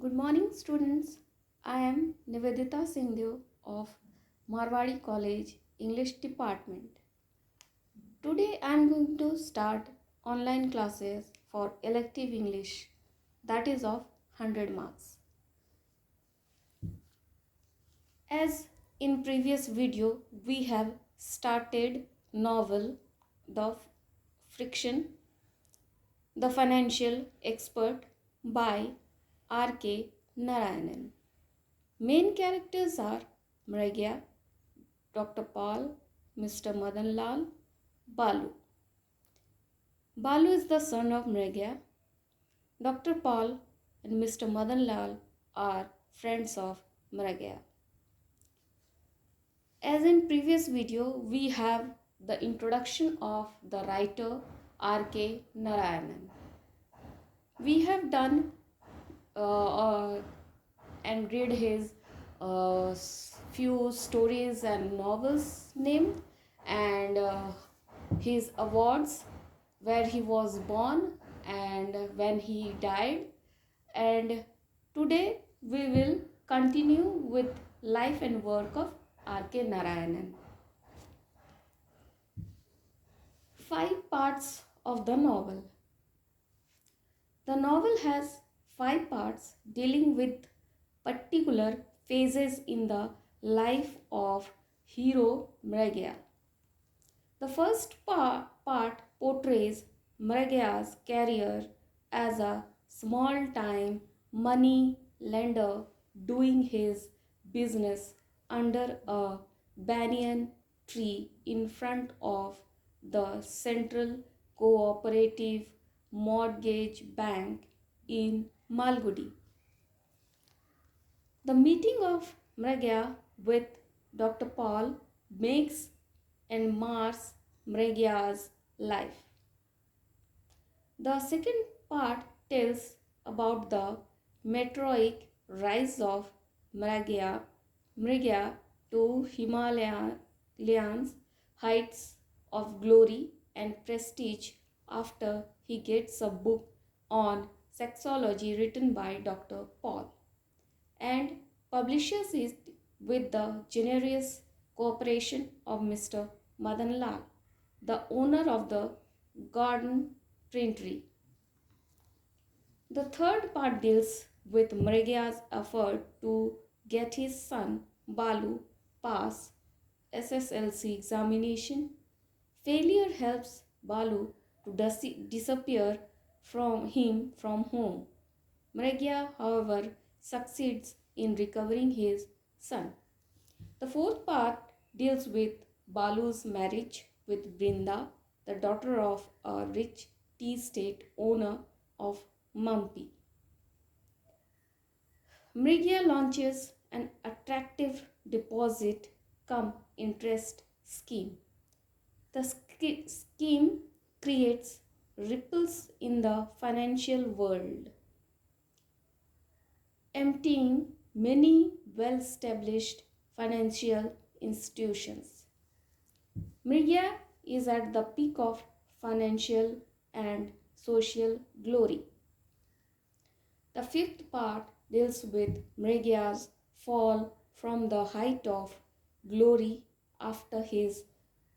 Good morning, students. I am Nivedita Singh of Marwadi College English Department. Today I am going to start online classes for elective English, that is of 100 marks. As in previous video, we have started novel The Friction, The Financial Expert by R.K. Narayanan. Main characters are Mragya, Dr. Paul, Mr. Madan Lal, Balu. Balu is the son of Mragya. Dr. Paul and Mr. Madan Lal are friends of Mragya. As in previous video, we have the introduction of the writer R.K. Narayanan. We have done and read his few stories and novels named and his awards, where he was born and when he died. And today we will continue with life and work of R.K. Narayanan. 5 parts of the novel. The novel has 5 parts dealing with particular phases in the life of hero Mragya. The first part portrays Mragya's career as a small-time money lender doing his business under a banyan tree in front of the Central Cooperative Mortgage Bank in Malgudi. The meeting of Mragya with Dr. Paul makes and mars Mragya's life. The second part tells about the meteoric rise of Mragya to Himalayan heights of glory and prestige after he gets a book on sexology written by Dr. Paul and publishes it with the generous cooperation of Mr. Madan Lal, the owner of the garden printery. The third part deals with Mragya's effort to get his son Balu pass SSLC examination. Failure helps Balu to disappear from home. Mragya, however, succeeds in recovering his son. The fourth part deals with Balu's marriage with Brinda, the daughter of a rich tea estate owner of Mampi. Mragya launches an attractive deposit cum interest scheme. The scheme creates ripples in the financial world, emptying many well-established financial institutions. Mragya is at the peak of financial and social glory. The fifth part deals with Mragya's fall from the height of glory after his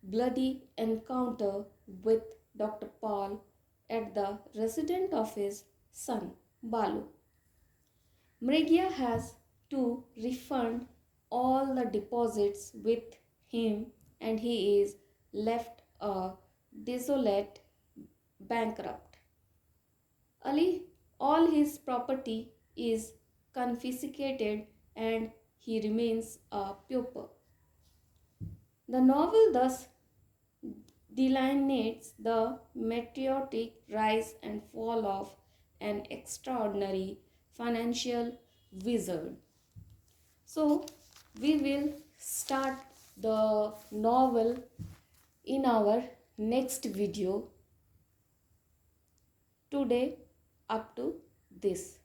bloody encounter with Dr. Paul at the residence of his son Balu. Mragya has to refund all the deposits with him and he is left a desolate bankrupt. All his property is confiscated and he remains a pauper. The novel thus delineates the meteoric rise and fall of an extraordinary financial wizard. So, we will start the novel in our next video. Today, up to this.